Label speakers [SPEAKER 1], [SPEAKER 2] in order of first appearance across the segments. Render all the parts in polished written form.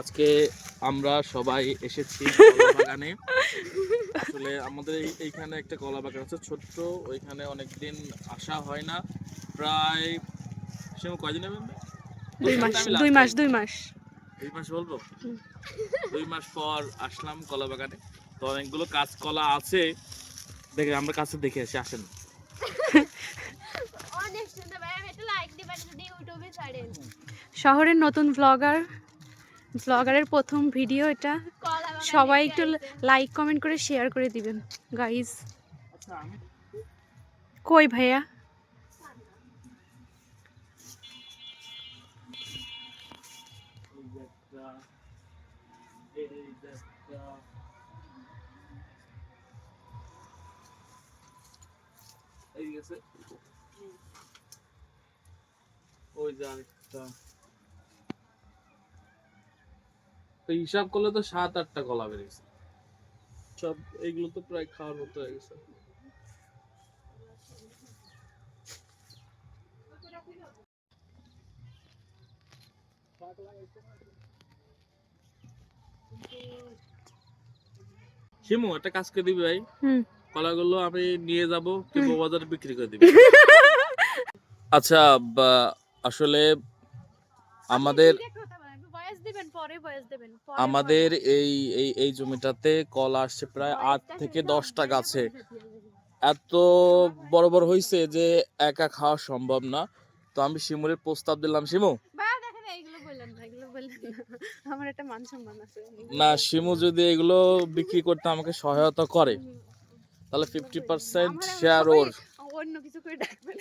[SPEAKER 1] আজকে আমরা সবাই এসেছি কলা বাগানে। আসলে আমাদের এইখানে একটা কলা বাগান আছে ছোট্ট, ওইখানে অনেকদিন আসা হয় না, প্রায় কয়দিন হবে? 2 মাস বলবো। 2 মাস পর আসলাম কলা বাগানে। তো অনেকগুলো কাঁচকলা আছে, দেখে আমরা কাছে দেখে আসি, আসেন।
[SPEAKER 2] শহরের নতুন ব্লগারের প্রথম ভিডিও এটা। সবাই একটু লাইক কমেন্ট করে শেয়ার করে দিবেন গাইস। কই ভাইয়া?
[SPEAKER 1] হিসাব করলে তো 7-8টা কলা বেরিয়েছে, সব এইগুলো তো প্রায় খাওয়ার মতো হয়ে গেছে। শিমু একটা কাজ করে দিবি ভাই, কলাগুলো আমি নিয়ে যাব, তুই বাজারে বিক্রি করে দিবি। আচ্ছা, আসলে আমাদের এই এই এই জমিটাতে কলা আসছে প্রায় 8 থেকে 10টা গাছে। এত বড় বড় হয়েছে যে একা খাওয়া সম্ভব না। তো আমি শিমুরের প্রস্তাব দিলাম, শিমু না, শিমু যদি এগুলো বিক্রি করতে আমাকে সহায়তা করে তাহলে 50% শেয়ার ওর।
[SPEAKER 2] অন্য কিছু করে ডাকবেন।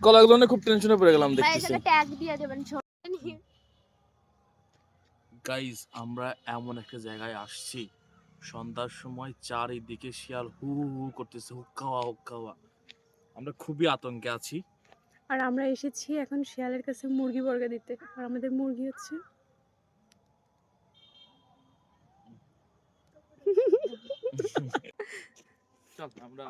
[SPEAKER 1] কলাগুলো নিয়ে খুব টেনশনে পড়ে গেলাম দেখতেছি। গাইস, আমরা এমন একটা জায়গায় আসছি, সন্ধ্যার সময় চারিদিকে শিয়াল হু হু হু করতেছে, হুক্কাওয়া হুক্কাওয়া। আমরা খুবই আতঙ্কে আছি।
[SPEAKER 2] আর আমরা এসেছি এখন শিয়ালের কাছে মুরগি বর্গা দিতে, আর আমাদের মুরগি হচ্ছে
[SPEAKER 1] চল আমরা